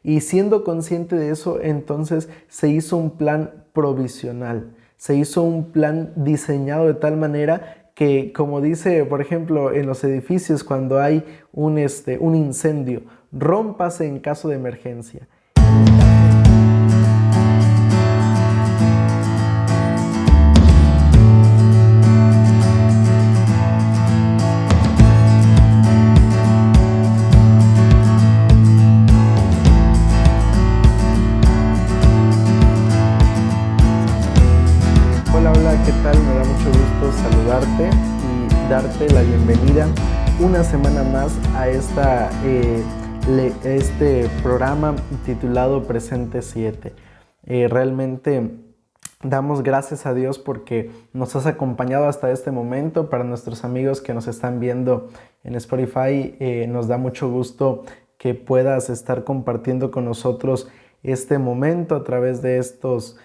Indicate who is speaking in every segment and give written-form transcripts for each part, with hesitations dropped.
Speaker 1: Y siendo consciente de eso, entonces se hizo un plan provisional, se hizo un plan diseñado de tal manera que, como dice, por ejemplo, en los edificios, cuando hay un incendio, rómpase en caso de emergencia. Hola, hola, ¿qué tal? Me da mucho gusto saludarte y darte la bienvenida una semana más a este programa titulado Presente 7. Realmente damos gracias a Dios porque nos has acompañado hasta este momento. Para nuestros amigos que nos están viendo en Spotify, nos da mucho gusto que puedas estar compartiendo con nosotros este momento a través de estos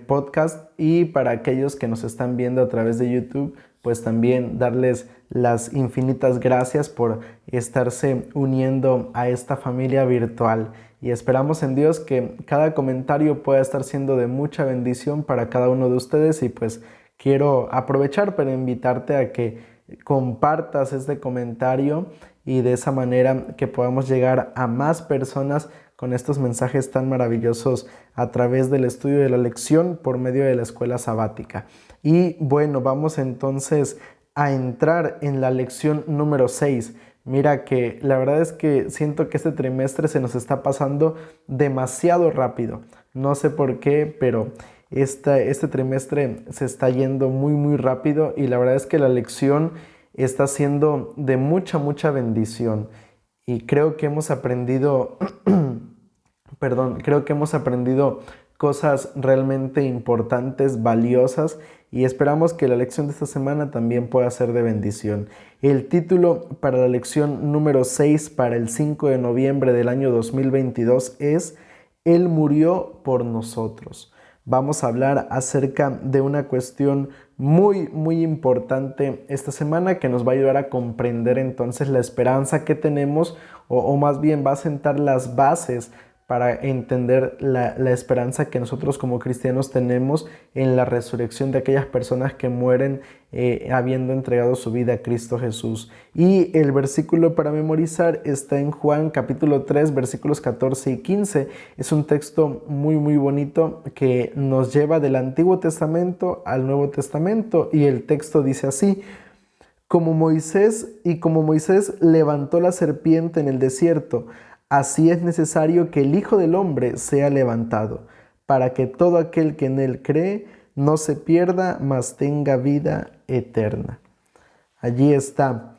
Speaker 1: podcasts, y para aquellos que nos están viendo a través de YouTube, pues también darles las infinitas gracias por estarse uniendo a esta familia virtual, y esperamos en Dios que cada comentario pueda estar siendo de mucha bendición para cada uno de ustedes. Y pues quiero aprovechar para invitarte a que compartas este comentario y de esa manera que podamos llegar a más personas con estos mensajes tan maravillosos a través del estudio de la lección por medio de la escuela sabática. Y bueno, vamos entonces a entrar en la lección número 6. Mira que la verdad es que siento que este trimestre se nos está pasando demasiado rápido. No sé por qué, pero este trimestre se está yendo muy rápido, y la verdad es que la lección está siendo de mucha bendición. Y creo que hemos aprendido creo que hemos aprendido cosas realmente importantes, valiosas, y esperamos que la lección de esta semana también pueda ser de bendición. El título para la lección número 6 para el 5 de noviembre del año 2022 es Él murió por nosotros. Vamos a hablar acerca de una cuestión muy importante esta semana, que nos va a ayudar a comprender entonces la esperanza que tenemos, o más bien va a sentar las bases para entender la esperanza que nosotros como cristianos tenemos en la resurrección de aquellas personas que mueren habiendo entregado su vida a Cristo Jesús. Y el versículo para memorizar está en Juan capítulo 3, versículos 14 y 15. Es un texto muy bonito que nos lleva del Antiguo Testamento al Nuevo Testamento, y el texto dice así: como Moisés levantó la serpiente en el desierto, así es necesario que el Hijo del Hombre sea levantado, para que todo aquel que en él cree no se pierda, mas tenga vida eterna. Allí está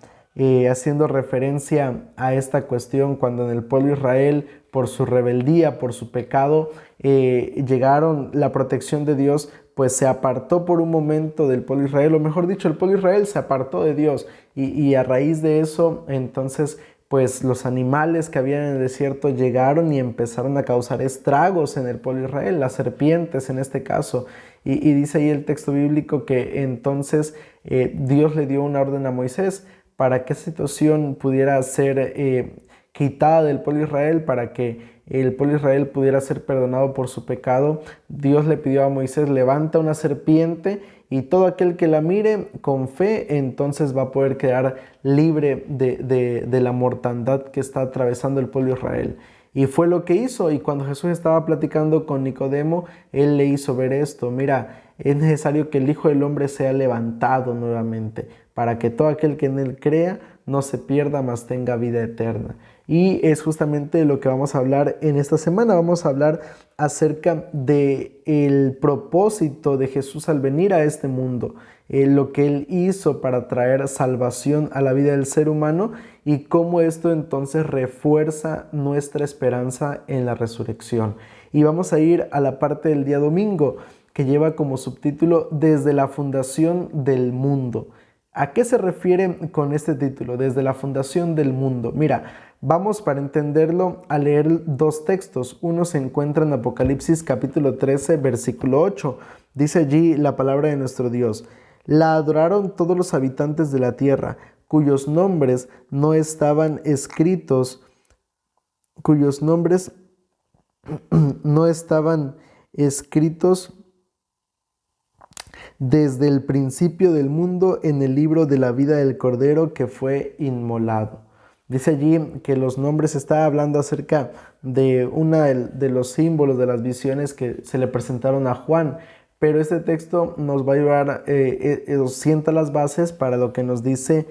Speaker 1: haciendo referencia a esta cuestión cuando en el pueblo de Israel, por su rebeldía, por su pecado, llegaron la protección de Dios, pues se apartó por un momento del pueblo de Israel, o mejor dicho, el pueblo de Israel se apartó de Dios, y a raíz de eso, entonces, pues los animales que había en el desierto llegaron y empezaron a causar estragos en el pueblo de Israel, las serpientes en este caso. Y dice ahí el texto bíblico que entonces Dios le dio una orden a Moisés para que esa situación pudiera ser quitada del pueblo de Israel, para que el pueblo de Israel pudiera ser perdonado por su pecado. Dios le pidió a Moisés: levanta una serpiente, y todo aquel que la mire con fe, entonces va a poder quedar libre de la mortandad que está atravesando el pueblo de Israel. Y fue lo que hizo, y cuando Jesús estaba platicando con Nicodemo, él le hizo ver esto: mira, es necesario que el Hijo del Hombre sea levantado nuevamente, para que todo aquel que en él crea no se pierda, mas tenga vida eterna. Y es justamente lo que vamos a hablar en esta semana. Vamos a hablar acerca del propósito de Jesús al venir a este mundo, lo que Él hizo para traer salvación a la vida del ser humano, y cómo esto entonces refuerza nuestra esperanza en la resurrección. Y vamos a ir a la parte del día domingo, que lleva como subtítulo Desde la fundación del mundo. ¿A qué se refiere con este título? Desde la fundación del mundo. Mira, vamos para entenderlo a leer dos textos. Uno se encuentra en Apocalipsis capítulo 13, versículo 8. Dice allí la palabra de nuestro Dios: la adoraron todos los habitantes de la tierra, cuyos nombres no estaban escritos no estaban escritos desde el principio del mundo en el libro de la vida del Cordero que fue inmolado. Dice allí que los nombres está hablando acerca de uno de los símbolos de las visiones que se le presentaron a Juan, pero este texto nos va a llevar, sienta las bases para lo que nos dice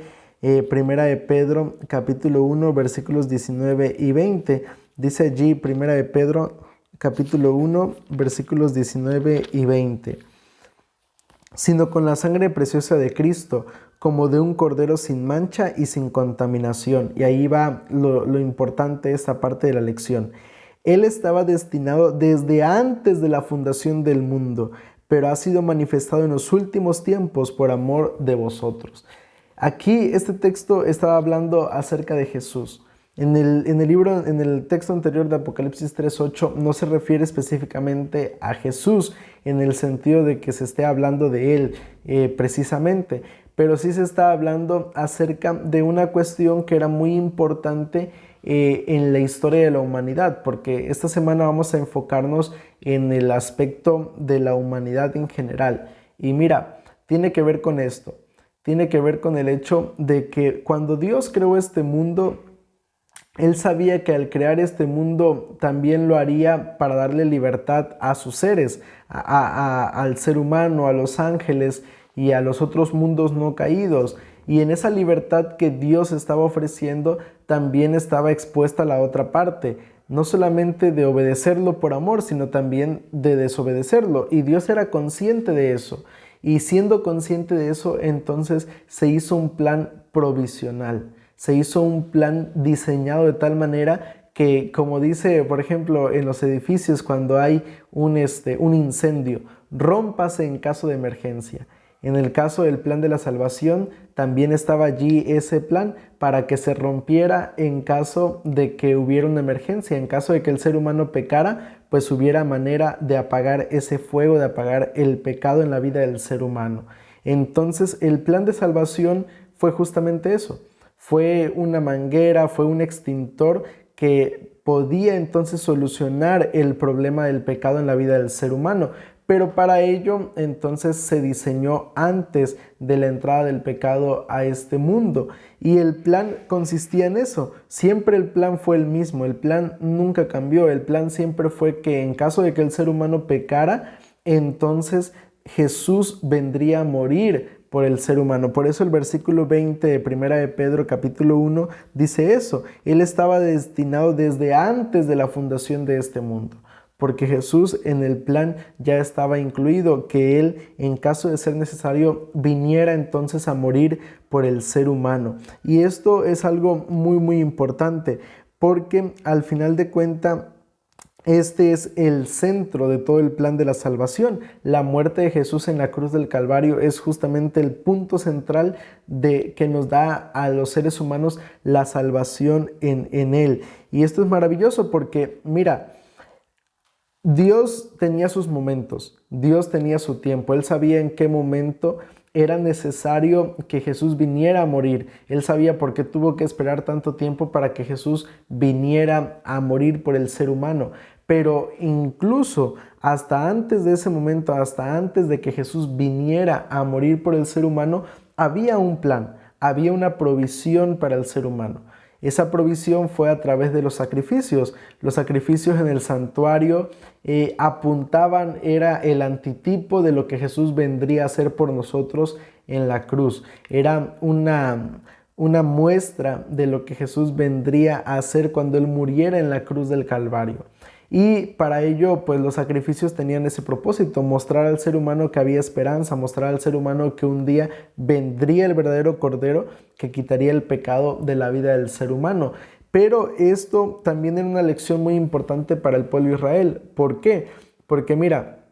Speaker 1: Primera de Pedro, capítulo 1, versículos 19 y 20. Dice allí Primera de Pedro, capítulo 1, versículos 19 y 20. Sino con la sangre preciosa de Cristo, como de un cordero sin mancha y sin contaminación. Y ahí va lo importante de esta parte de la lección. Él estaba destinado desde antes de la fundación del mundo, pero ha sido manifestado en los últimos tiempos por amor de vosotros. Aquí este texto estaba hablando acerca de Jesús. En el texto anterior de Apocalipsis 3:8 no se refiere específicamente a Jesús en el sentido de que se esté hablando de él precisamente, pero sí se está hablando acerca de una cuestión que era muy importante en la historia de la humanidad, porque esta semana vamos a enfocarnos en el aspecto de la humanidad en general. Y mira, tiene que ver con esto, tiene que ver con el hecho de que cuando Dios creó este mundo, Él sabía que al crear este mundo también lo haría para darle libertad a sus seres, al ser humano, a los ángeles y a los otros mundos no caídos. Y en esa libertad que Dios estaba ofreciendo también estaba expuesta la otra parte, no solamente de obedecerlo por amor, sino también de desobedecerlo. Y Dios era consciente de eso. Y siendo consciente de eso, entonces se hizo un plan provisional. Se hizo un plan diseñado de tal manera que, como dice, por ejemplo, en los edificios cuando hay un incendio, rómpase en caso de emergencia. En el caso del plan de la salvación, también estaba allí ese plan para que se rompiera en caso de que hubiera una emergencia, en caso de que el ser humano pecara, pues hubiera manera de apagar ese fuego, de apagar el pecado en la vida del ser humano. Entonces, el plan de salvación fue justamente eso. Fue una manguera, fue un extintor que podía entonces solucionar el problema del pecado en la vida del ser humano. Pero para ello entonces se diseñó antes de la entrada del pecado a este mundo. Y el plan consistía en eso. Siempre el plan fue el mismo. El plan nunca cambió. El plan siempre fue que en caso de que el ser humano pecara, entonces Jesús vendría a morir por el ser humano. Por eso el versículo 20 de Primera de Pedro capítulo 1 dice eso. Él estaba destinado desde antes de la fundación de este mundo, porque Jesús en el plan ya estaba incluido, que Él, en caso de ser necesario, viniera entonces a morir por el ser humano. Y esto es algo muy, muy importante, porque al final de cuentas, este es el centro de todo el plan de la salvación. La muerte de Jesús en la cruz del Calvario es justamente el punto central que nos da a los seres humanos la salvación en Él. Y esto es maravilloso porque, mira, Dios tenía sus momentos, Dios tenía su tiempo, Él sabía en qué momento era necesario que Jesús viniera a morir. Él sabía por qué tuvo que esperar tanto tiempo para que Jesús viniera a morir por el ser humano. Pero incluso hasta antes de ese momento, hasta antes de que Jesús viniera a morir por el ser humano, había un plan, había una provisión para el ser humano. Esa provisión fue a través de los sacrificios. Los sacrificios en el santuario apuntaban, era el antitipo de lo que Jesús vendría a hacer por nosotros en la cruz. Era una muestra de lo que Jesús vendría a hacer cuando Él muriera en la cruz del Calvario. Y para ello, pues los sacrificios tenían ese propósito, mostrar al ser humano que había esperanza, mostrar al ser humano que un día vendría el verdadero Cordero que quitaría el pecado de la vida del ser humano. Pero esto también era una lección muy importante para el pueblo de Israel. ¿Por qué? Porque mira,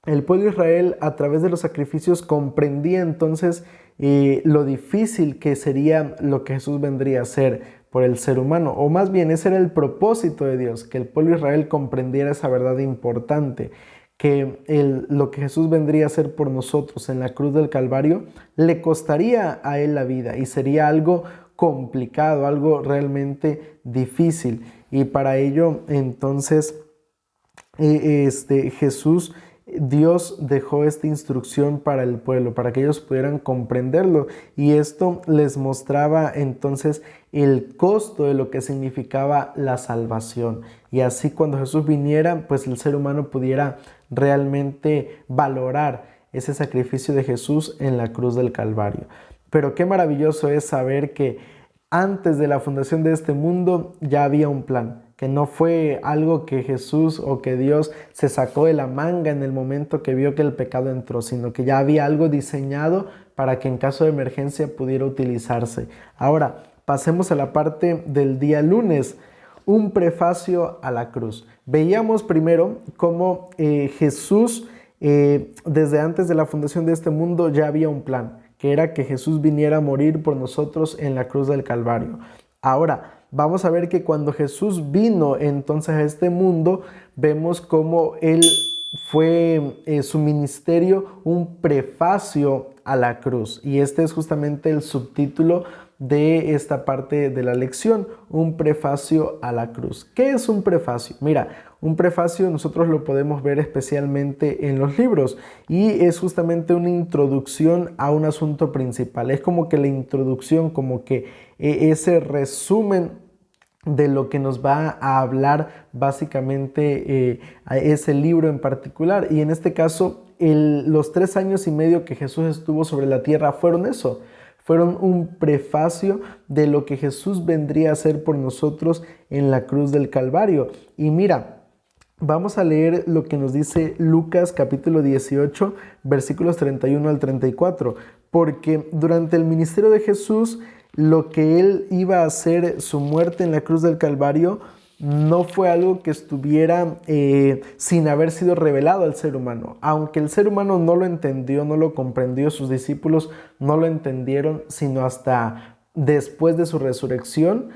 Speaker 1: el pueblo de Israel a través de los sacrificios comprendía entonces lo difícil que sería lo que Jesús vendría a hacer por el ser humano, o más bien ese era el propósito de Dios, que el pueblo de Israel comprendiera esa verdad importante, que lo que Jesús vendría a hacer por nosotros en la cruz del Calvario le costaría a Él la vida y sería algo complicado, algo realmente difícil. Y para ello entonces Jesús, Dios dejó esta instrucción para el pueblo, para que ellos pudieran comprenderlo, y esto les mostraba entonces el costo de lo que significaba la salvación. Y así cuando Jesús viniera, pues el ser humano pudiera realmente valorar ese sacrificio de Jesús en la cruz del Calvario. Pero qué maravilloso es saber que antes de la fundación de este mundo ya había un plan, que no fue algo que Jesús o que Dios se sacó de la manga en el momento que vio que el pecado entró, sino que ya había algo diseñado para que en caso de emergencia pudiera utilizarse. Ahora, pasemos a la parte del día lunes, un prefacio a la cruz. Veíamos primero cómo Jesús, desde antes de la fundación de este mundo, ya había un plan, que era que Jesús viniera a morir por nosotros en la cruz del Calvario. Ahora, vamos a ver que cuando Jesús vino entonces a este mundo, vemos cómo Él fue su ministerio un prefacio a la cruz. Y este es justamente el subtítulo de esta parte de la lección, un prefacio a la cruz. ¿Qué es un prefacio? Mira, un prefacio nosotros lo podemos ver especialmente en los libros y es justamente una introducción a un asunto principal. Es como que la introducción, como que ese resumen de lo que nos va a hablar básicamente a ese libro en particular. Y en este caso, los 3 años y medio que Jesús estuvo sobre la tierra fueron eso. Fueron un prefacio de lo que Jesús vendría a hacer por nosotros en la cruz del Calvario. Y mira, vamos a leer lo que nos dice Lucas capítulo 18, versículos 31 al 34, porque durante el ministerio de Jesús, lo que Él iba a hacer, su muerte en la cruz del Calvario, no fue algo que estuviera sin haber sido revelado al ser humano. Aunque el ser humano no lo entendió, no lo comprendió, sus discípulos no lo entendieron, sino hasta después de su resurrección.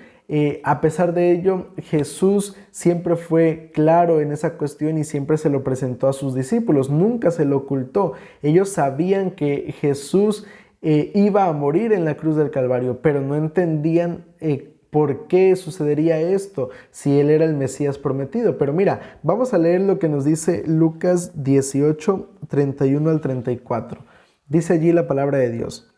Speaker 1: A pesar de ello, Jesús siempre fue claro en esa cuestión y siempre se lo presentó a sus discípulos, nunca se lo ocultó. Ellos sabían que Jesús iba a morir en la cruz del Calvario, pero no entendían por qué sucedería esto si Él era el Mesías prometido. Pero mira, vamos a leer lo que nos dice Lucas 18, 31 al 34. Dice allí la palabra de Dios.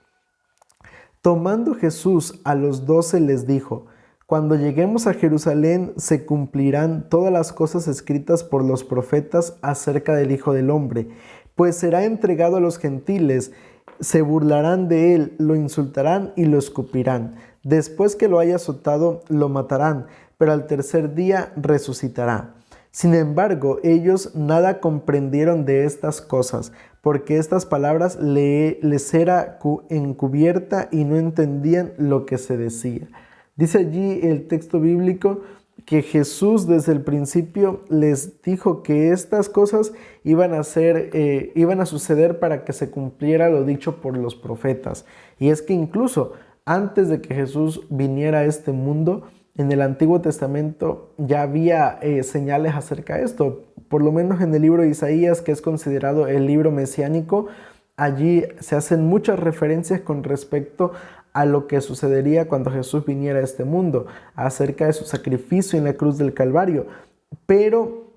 Speaker 1: Tomando Jesús a los 12 les dijo: cuando lleguemos a Jerusalén se cumplirán todas las cosas escritas por los profetas acerca del Hijo del Hombre, pues será entregado a los gentiles, se burlarán de él, lo insultarán y lo escupirán. Después que lo haya azotado, lo matarán, pero al tercer día resucitará. Sin embargo, ellos nada comprendieron de estas cosas, porque estas palabras les era encubierta y no entendían lo que se decía. Dice allí el texto bíblico que Jesús desde el principio les dijo que estas cosas iban a suceder para que se cumpliera lo dicho por los profetas. Y es que incluso antes de que Jesús viniera a este mundo, en el Antiguo Testamento ya había señales acerca de esto. Por lo menos en el libro de Isaías, que es considerado el libro mesiánico, allí se hacen muchas referencias con respecto a lo que sucedería cuando Jesús viniera a este mundo, acerca de su sacrificio en la cruz del Calvario. Pero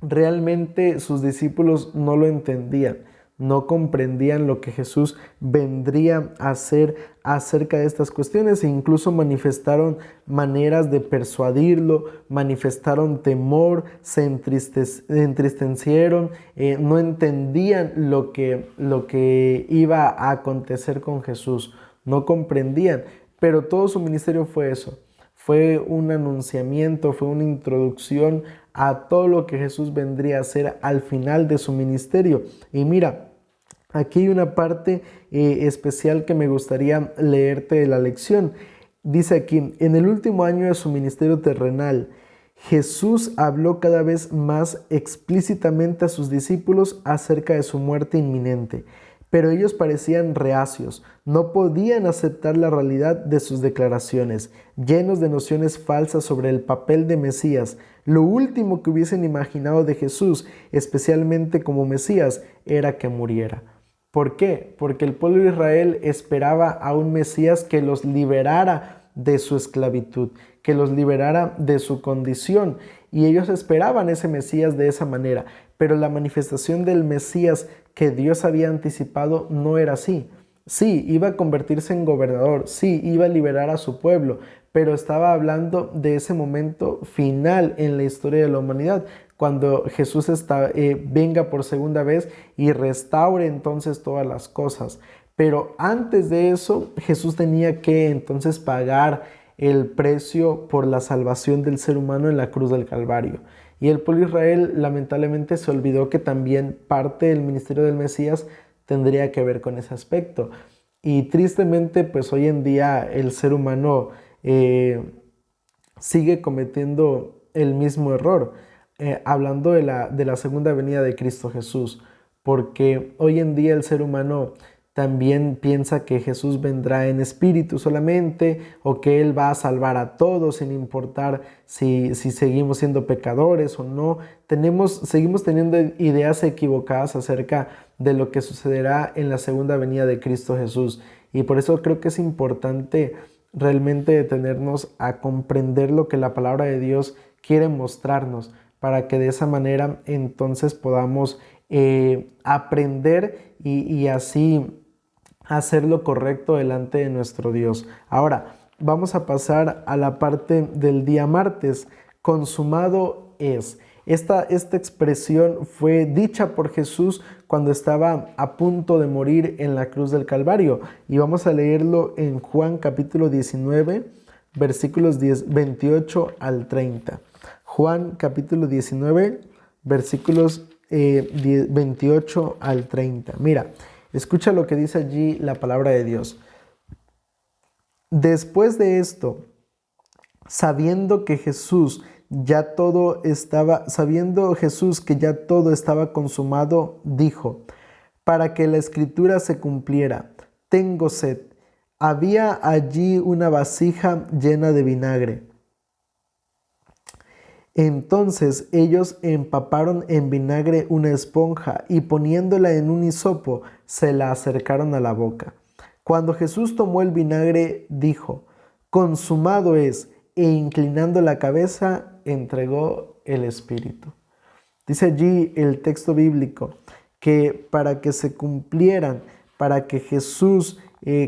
Speaker 1: realmente sus discípulos no lo entendían, no comprendían lo que Jesús vendría a hacer acerca de estas cuestiones e incluso manifestaron maneras de persuadirlo, manifestaron temor, se entristecieron, no entendían lo que iba a acontecer con Jesús, no comprendían, pero todo su ministerio fue eso. Fue un anunciamiento, fue una introducción a todo lo que Jesús vendría a hacer al final de su ministerio. Y mira, aquí hay una parte especial que me gustaría leerte de la lección. Dice aquí: en el último año de su ministerio terrenal, Jesús habló cada vez más explícitamente a sus discípulos acerca de su muerte inminente. Pero ellos parecían reacios, no podían aceptar la realidad de sus declaraciones, llenos de nociones falsas sobre el papel de Mesías. Lo último que hubiesen imaginado de Jesús, especialmente como Mesías, era que muriera. ¿Por qué? Porque el pueblo de Israel esperaba a un Mesías que los liberara de su esclavitud, que los liberara de su condición. y ellos esperaban ese Mesías de esa manera, pero la manifestación del Mesías que Dios había anticipado no era así. Sí, iba a convertirse en gobernador, sí, iba a liberar a su pueblo, pero estaba hablando de ese momento final en la historia de la humanidad, cuando Jesús venga por segunda vez y restaure entonces todas las cosas. Pero antes de eso, Jesús tenía que entonces pagar el precio por la salvación del ser humano en la cruz del Calvario. Y el pueblo de Israel lamentablemente se olvidó que también parte del ministerio del Mesías tendría que ver con ese aspecto. Y tristemente, pues hoy en día el ser humano sigue cometiendo el mismo error, hablando de la segunda venida de Cristo Jesús, porque hoy en día el ser humano también piensa que Jesús vendrá en espíritu solamente o que Él va a salvar a todos sin importar si seguimos siendo pecadores o no. Seguimos teniendo ideas equivocadas acerca de lo que sucederá en la segunda venida de Cristo Jesús. Y por eso creo que es importante realmente detenernos a comprender lo que la palabra de Dios quiere mostrarnos, para que de esa manera entonces podamos aprender y así hacer lo correcto delante de nuestro Dios. Ahora, vamos a pasar a la parte del día martes. Consumado es. Esta expresión fue dicha por Jesús cuando estaba a punto de morir en la cruz del Calvario. Y vamos a leerlo en Juan capítulo 19, versículos 28 al 30. Juan capítulo 19, versículos 28 al 30. Mira, escucha lo que dice allí la palabra de Dios. Después de esto, sabiendo Jesús que ya todo estaba consumado, dijo, para que la escritura se cumpliera, tengo sed. Había allí una vasija llena de vinagre. Entonces ellos empaparon en vinagre una esponja y poniéndola en un hisopo, se la acercaron a la boca. Cuando Jesús tomó el vinagre, dijo, consumado es, e inclinando la cabeza, entregó el espíritu. Dice allí el texto bíblico que para que se cumplieran, para que Jesús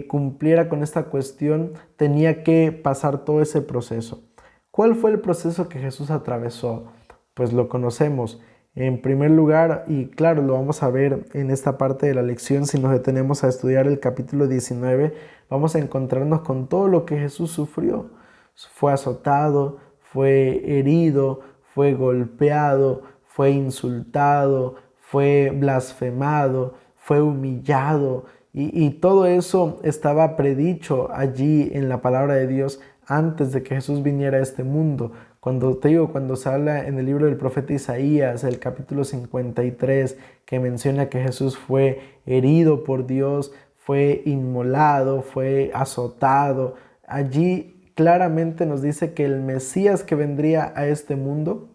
Speaker 1: cumpliera con esta cuestión, tenía que pasar todo ese proceso. ¿Cuál fue el proceso que Jesús atravesó? Pues lo conocemos. En primer lugar, y claro, lo vamos a ver en esta parte de la lección, si nos detenemos a estudiar el capítulo 19, vamos a encontrarnos con todo lo que Jesús sufrió. Fue azotado, fue herido, fue golpeado, fue insultado, fue blasfemado, fue humillado, y todo eso estaba predicho allí en la palabra de Dios antes de que Jesús viniera a este mundo. Cuando se habla en el libro del profeta Isaías, el capítulo 53, que menciona que Jesús fue herido por Dios, fue inmolado, fue azotado, allí claramente nos dice que el Mesías que vendría a este mundo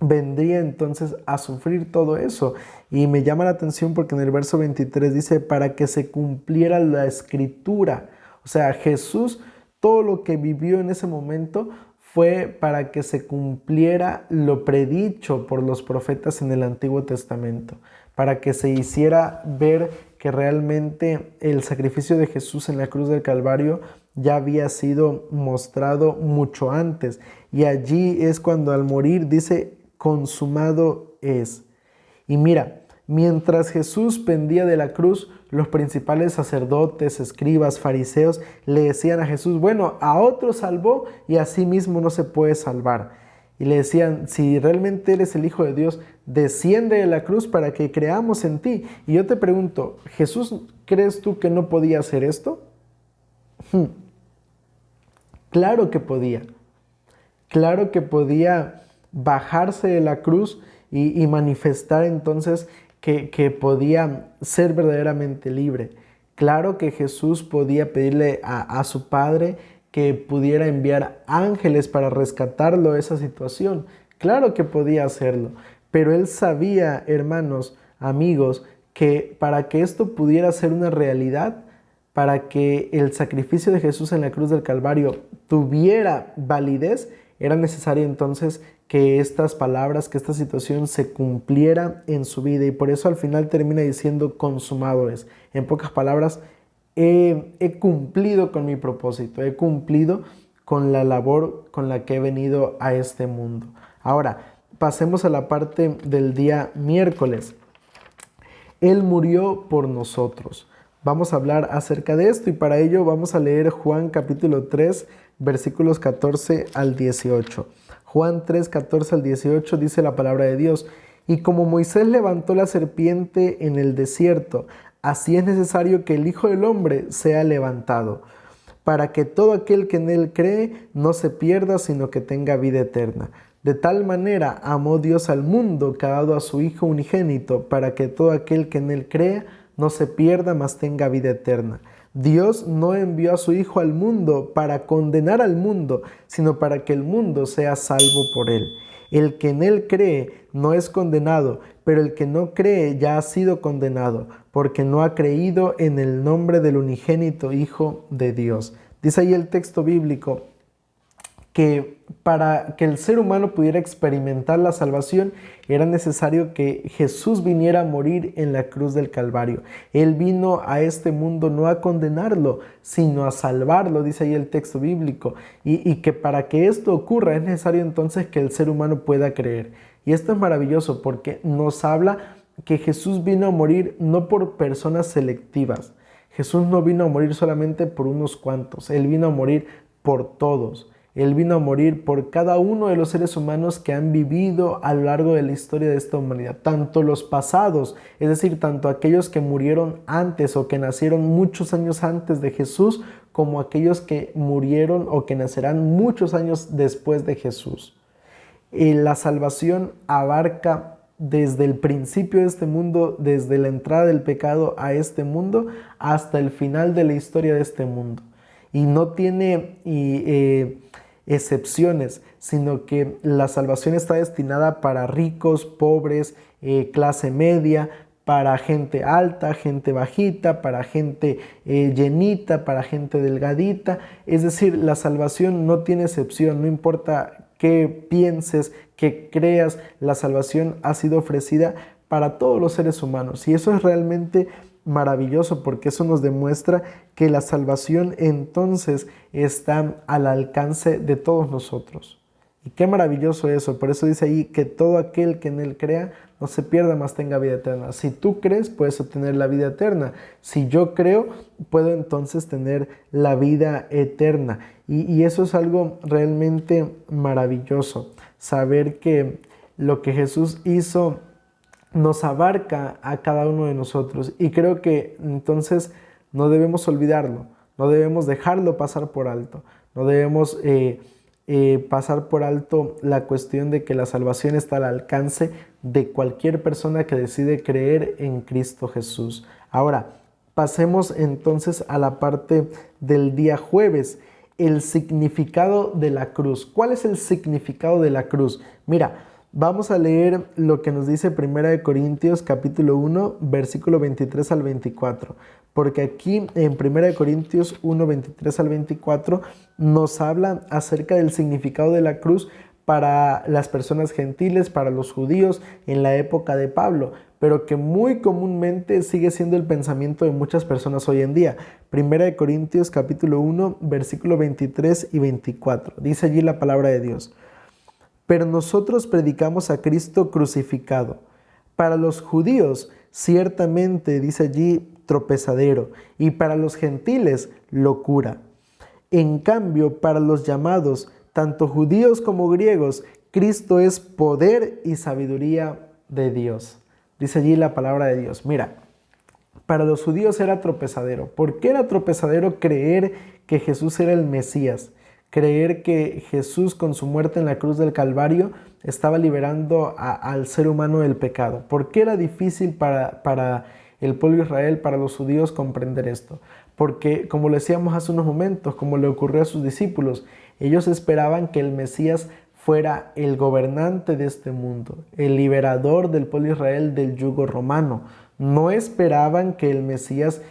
Speaker 1: vendría entonces a sufrir todo eso. Y me llama la atención porque en el verso 23 dice, para que se cumpliera la escritura. O sea, Jesús, todo lo que vivió en ese momento fue para que se cumpliera lo predicho por los profetas en el Antiguo Testamento, para que se hiciera ver que realmente el sacrificio de Jesús en la cruz del Calvario ya había sido mostrado mucho antes. Y allí es cuando al morir dice, consumado es. Y mira, mientras Jesús pendía de la cruz, los principales sacerdotes, escribas, fariseos le decían a Jesús, bueno, a otro salvó y a sí mismo no se puede salvar. Y le decían, si realmente eres el Hijo de Dios, desciende de la cruz para que creamos en ti. Y yo te pregunto, ¿Jesús crees tú que no podía hacer esto? Claro que podía. Claro que podía bajarse de la cruz y manifestar entonces que podía ser verdaderamente libre. Claro que Jesús podía pedirle a su Padre que pudiera enviar ángeles para rescatarlo de esa situación. Claro que podía hacerlo, pero él sabía, hermanos, amigos, que para que esto pudiera ser una realidad, para que el sacrificio de Jesús en la cruz del Calvario tuviera validez, era necesario entonces que estas palabras, que esta situación se cumpliera en su vida, y por eso al final termina diciendo consumado es. En pocas palabras, he cumplido con mi propósito, he cumplido con la labor con la que he venido a este mundo. Ahora, pasemos a la parte del día miércoles. Él murió por nosotros. Vamos a hablar acerca de esto y para ello vamos a leer Juan capítulo 3, versículos 14 al 18. Juan 3, 14 al 18 dice la palabra de Dios: y como Moisés levantó la serpiente en el desierto, así es necesario que el Hijo del Hombre sea levantado, para que todo aquel que en él cree no se pierda, sino que tenga vida eterna. De tal manera amó Dios al mundo, que ha dado a su Hijo unigénito, para que todo aquel que en él crea no se pierda, mas tenga vida eterna. Dios no envió a su Hijo al mundo para condenar al mundo, sino para que el mundo sea salvo por él. El que en él cree no es condenado, pero el que no cree ya ha sido condenado, porque no ha creído en el nombre del unigénito Hijo de Dios. Dice ahí el texto bíblico que para que el ser humano pudiera experimentar la salvación era necesario que Jesús viniera a morir en la cruz del Calvario. Él vino a este mundo no a condenarlo, sino a salvarlo, dice ahí el texto bíblico. Y que para que esto ocurra es necesario entonces que el ser humano pueda creer. Y esto es maravilloso porque nos habla que Jesús vino a morir no por personas selectivas. Jesús no vino a morir solamente por unos cuantos, Él vino a morir por todos. Él vino a morir por cada uno de los seres humanos que han vivido a lo largo de la historia de esta humanidad, tanto los pasados, es decir, tanto aquellos que murieron antes o que nacieron muchos años antes de Jesús, como aquellos que murieron o que nacerán muchos años después de Jesús. La salvación abarca desde el principio de este mundo, desde la entrada del pecado a este mundo, hasta el final de la historia de este mundo. Y no tiene excepciones, sino que la salvación está destinada para ricos, pobres, clase media, para gente alta, gente bajita, para gente llenita, para gente delgadita. Es decir, la salvación no tiene excepción, no importa qué pienses, qué creas, la salvación ha sido ofrecida para todos los seres humanos. Y eso es realmente maravilloso porque eso nos demuestra que la salvación entonces está al alcance de todos nosotros. Y qué maravilloso eso. Por eso dice ahí que todo aquel que en él crea no se pierda, mas tenga vida eterna. Si tú crees, puedes obtener la vida eterna. Si yo creo, puedo entonces tener la vida eterna. Y eso es algo realmente maravilloso. Saber que lo que Jesús hizo nos abarca a cada uno de nosotros, y creo que entonces no debemos olvidarlo, no debemos dejarlo pasar por alto, no debemos pasar por alto la cuestión de que la salvación está al alcance de cualquier persona que decide creer en Cristo Jesús. Ahora, pasemos entonces a la parte del día jueves, el significado de la cruz. ¿Cuál es el significado de la cruz? Mira, vamos a leer lo que nos dice 1 Corintios capítulo 1, versículo 23 al 24. Porque aquí en 1 Corintios 1, 23 al 24 nos habla acerca del significado de la cruz para las personas gentiles, para los judíos en la época de Pablo, pero que muy comúnmente sigue siendo el pensamiento de muchas personas hoy en día. 1 Corintios capítulo 1, versículo 23 y 24. Dice allí la palabra de Dios: pero nosotros predicamos a Cristo crucificado. Para los judíos, ciertamente, dice allí, tropezadero, y para los gentiles, locura. En cambio, para los llamados, tanto judíos como griegos, Cristo es poder y sabiduría de Dios. Dice allí la palabra de Dios. Mira, para los judíos era tropezadero. ¿Por qué era tropezadero creer que Jesús era el Mesías? Creer que Jesús con su muerte en la cruz del Calvario estaba liberando al ser humano del pecado. ¿Por qué era difícil para el pueblo de Israel, para los judíos, comprender esto? Porque, como lo decíamos hace unos momentos, como le ocurrió a sus discípulos, ellos esperaban que el Mesías fuera el gobernante de este mundo, el liberador del pueblo de Israel del yugo romano. No esperaban que el Mesías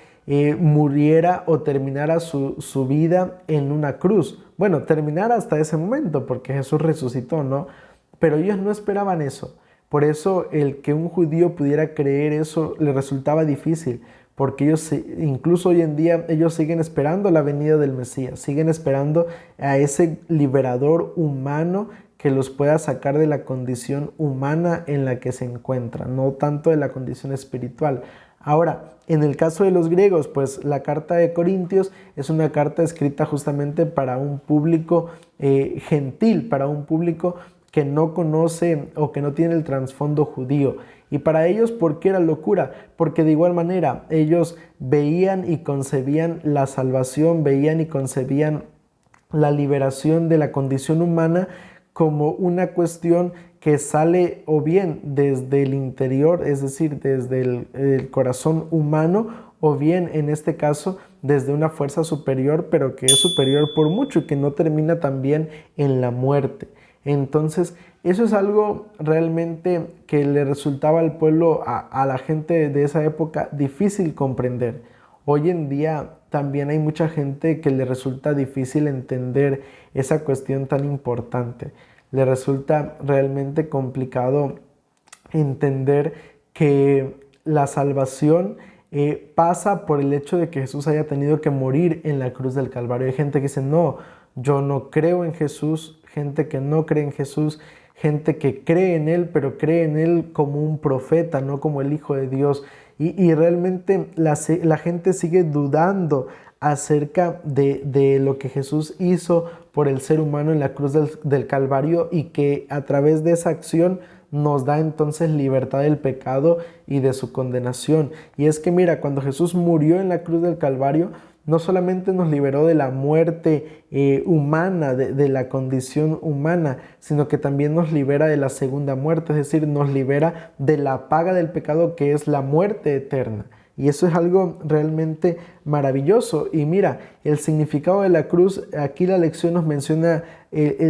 Speaker 1: muriera o terminara su vida en una cruz. Bueno, terminara hasta ese momento, porque Jesús resucitó, ¿no? Pero ellos no esperaban eso. Por eso el que un judío pudiera creer eso le resultaba difícil, porque ellos, incluso hoy en día, ellos siguen esperando la venida del Mesías, siguen esperando a ese liberador humano que los pueda sacar de la condición humana en la que se encuentran, no tanto de la condición espiritual. Ahora, en el caso de los griegos, pues la carta de Corintios es una carta escrita justamente para un público gentil, para un público que no conoce o que no tiene el trasfondo judío. Y para ellos, ¿por qué era locura? Porque de igual manera ellos veían y concebían la salvación, veían y concebían la liberación de la condición humana como una cuestión que sale o bien desde el interior, es decir, desde el corazón humano, o bien en este caso desde una fuerza superior, pero que es superior por mucho y que no termina también en la muerte. Entonces, eso es algo realmente que le resultaba al pueblo, a la gente de esa época, difícil comprender. Hoy en día también hay mucha gente que le resulta difícil entender esa cuestión tan importante. Le resulta realmente complicado entender que la salvación pasa por el hecho de que Jesús haya tenido que morir en la cruz del Calvario. Hay gente que dice, no, yo no creo en Jesús, gente que no cree en Jesús, gente que cree en Él, pero cree en Él como un profeta, no como el Hijo de Dios. Y realmente la gente sigue dudando acerca de lo que Jesús hizo por el ser humano en la cruz del Calvario, y que a través de esa acción nos da entonces libertad del pecado y de su condenación. Y es que mira, cuando Jesús murió en la cruz del Calvario, no solamente nos liberó de la muerte humana, de la condición humana, sino que también nos libera de la segunda muerte, es decir, nos libera de la paga del pecado, que es la muerte eterna. Y eso es algo realmente maravilloso. Y mira, el significado de la cruz, aquí la lección nos menciona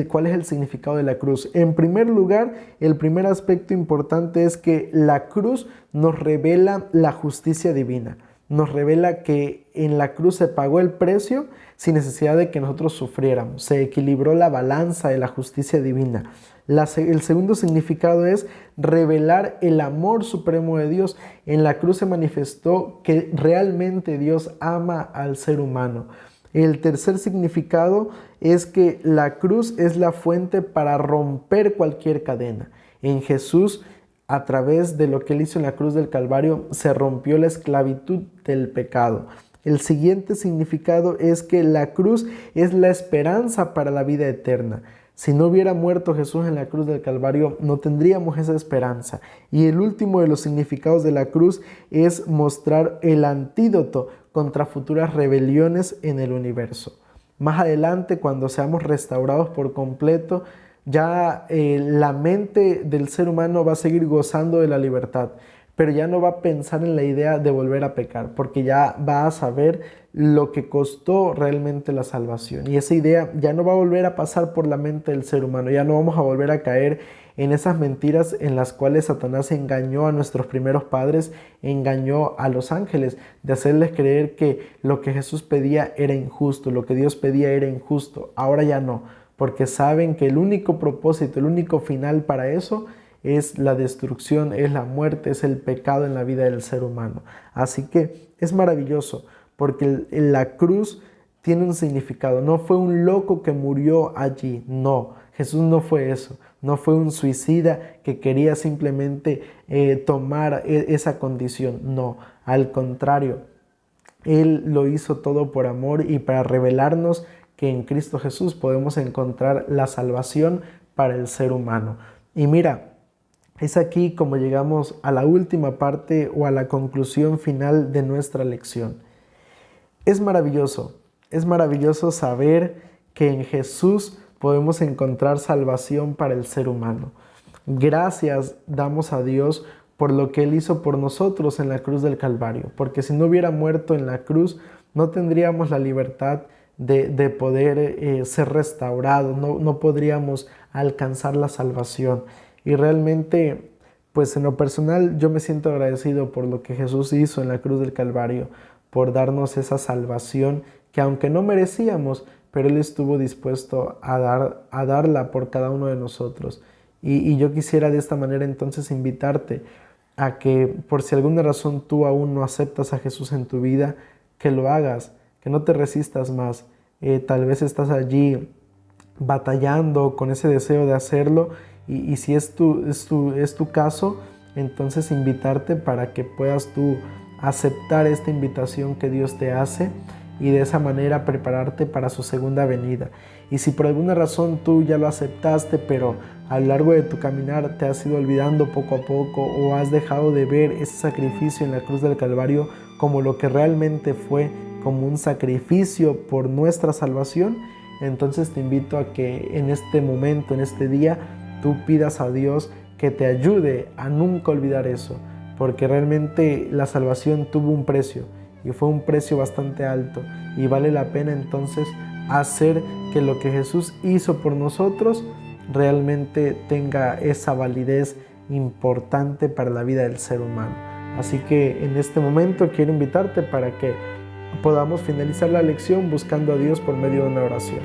Speaker 1: cuál es el significado de la cruz. En primer lugar, el primer aspecto importante es que la cruz nos revela la justicia divina. Nos revela que en la cruz se pagó el precio sin necesidad de que nosotros sufriéramos. Se equilibró la balanza de la justicia divina. El segundo significado es revelar el amor supremo de Dios. En la cruz se manifestó que realmente Dios ama al ser humano. El tercer significado es que la cruz es la fuente para romper cualquier cadena. En Jesús, a través de lo que Él hizo en la cruz del Calvario, se rompió la esclavitud del pecado. El siguiente significado es que la cruz es la esperanza para la vida eterna. Si no hubiera muerto Jesús en la cruz del Calvario, no tendríamos esa esperanza. Y el último de los significados de la cruz es mostrar el antídoto contra futuras rebeliones en el universo. Más adelante, cuando seamos restaurados por completo, ya la mente del ser humano va a seguir gozando de la libertad, pero ya no va a pensar en la idea de volver a pecar, porque ya va a saber lo que costó realmente la salvación. Y esa idea ya no va a volver a pasar por la mente del ser humano, ya no vamos a volver a caer en esas mentiras en las cuales Satanás engañó a nuestros primeros padres, engañó a los ángeles, de hacerles creer que lo que Jesús pedía era injusto, lo que Dios pedía era injusto. Ahora ya no, porque saben que el único propósito, el único final para eso es la destrucción, es la muerte, es el pecado en la vida del ser humano. Así que es maravilloso, porque la cruz tiene un significado. No fue un loco que murió allí, no. Jesús no fue eso, no fue un suicida que quería simplemente tomar esa condición, no. Al contrario, Él lo hizo todo por amor y para revelarnos que en Cristo Jesús podemos encontrar la salvación para el ser humano. Y mira, es aquí como llegamos a la última parte o a la conclusión final de nuestra lección. Es maravilloso saber que en Jesús podemos encontrar salvación para el ser humano. Gracias damos a Dios por lo que Él hizo por nosotros en la cruz del Calvario, porque si no hubiera muerto en la cruz, no tendríamos la libertad de poder ser restaurados, no podríamos alcanzar la salvación. Y realmente, pues en lo personal, yo me siento agradecido por lo que Jesús hizo en la cruz del Calvario, por darnos esa salvación que aunque no merecíamos, pero Él estuvo dispuesto a darla por cada uno de nosotros. Y yo quisiera de esta manera entonces invitarte a que por si alguna razón tú aún no aceptas a Jesús en tu vida, que lo hagas, que no te resistas más. Tal vez estás allí batallando con ese deseo de hacerlo y si es tu caso, entonces invitarte para que puedas tú aceptar esta invitación que Dios te hace y de esa manera prepararte para su segunda venida. Y si por alguna razón tú ya lo aceptaste, pero a lo largo de tu caminar te has ido olvidando poco a poco o has dejado de ver ese sacrificio en la cruz del Calvario como lo que realmente fue, como un sacrificio por nuestra salvación, entonces te invito a que en este momento, en este día, tú pidas a Dios que te ayude a nunca olvidar eso, porque realmente la salvación tuvo un precio y fue un precio bastante alto y vale la pena entonces hacer que lo que Jesús hizo por nosotros realmente tenga esa validez importante para la vida del ser humano. Así que en este momento quiero invitarte para que podamos finalizar la lección buscando a Dios por medio de una oración.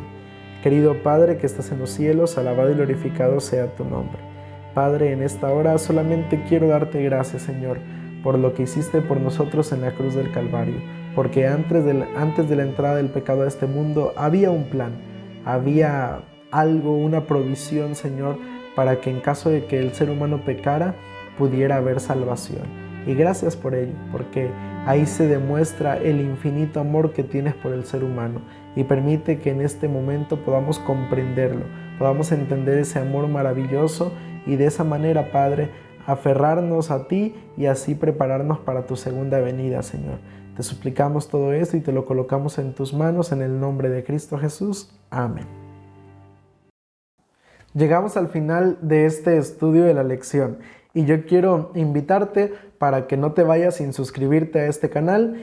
Speaker 1: Querido Padre que estás en los cielos, alabado y glorificado sea tu nombre. Padre, en esta hora solamente quiero darte gracias, Señor, por lo que hiciste por nosotros en la cruz del Calvario, porque antes de la entrada del pecado a este mundo había un plan, había algo, una provisión, Señor, para que en caso de que el ser humano pecara, pudiera haber salvación. Y gracias por ello, porque ahí se demuestra el infinito amor que tienes por el ser humano y permite que en este momento podamos comprenderlo, podamos entender ese amor maravilloso y de esa manera, Padre, aferrarnos a ti y así prepararnos para tu segunda venida, Señor. Te suplicamos todo esto y te lo colocamos en tus manos en el nombre de Cristo Jesús. Amén. Llegamos al final de este estudio de la lección y yo quiero invitarte para que no te vayas sin suscribirte a este canal.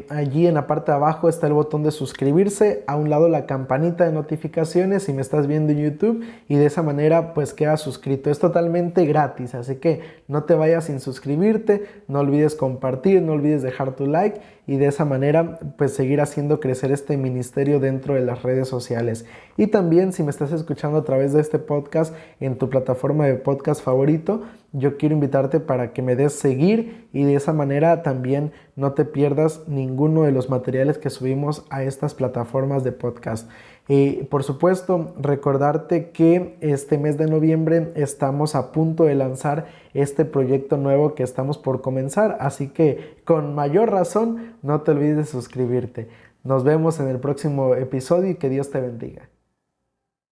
Speaker 1: Allí en la parte de abajo está el botón de suscribirse, a un lado la campanita de notificaciones si me estás viendo en YouTube y de esa manera pues quedas suscrito. Es totalmente gratis, así que no te vayas sin suscribirte, no olvides compartir, no olvides dejar tu like y de esa manera pues seguir haciendo crecer este ministerio dentro de las redes sociales. Y también si me estás escuchando a través de este podcast en tu plataforma de podcast favorito, yo quiero invitarte para que me des seguir y de esa manera también no te pierdas ninguno de los materiales que subimos a estas plataformas de podcast. Por supuesto, recordarte que este mes de noviembre estamos a punto de lanzar este proyecto nuevo que estamos por comenzar, así que con mayor razón no te olvides de suscribirte. Nos vemos en el próximo episodio y que Dios te bendiga.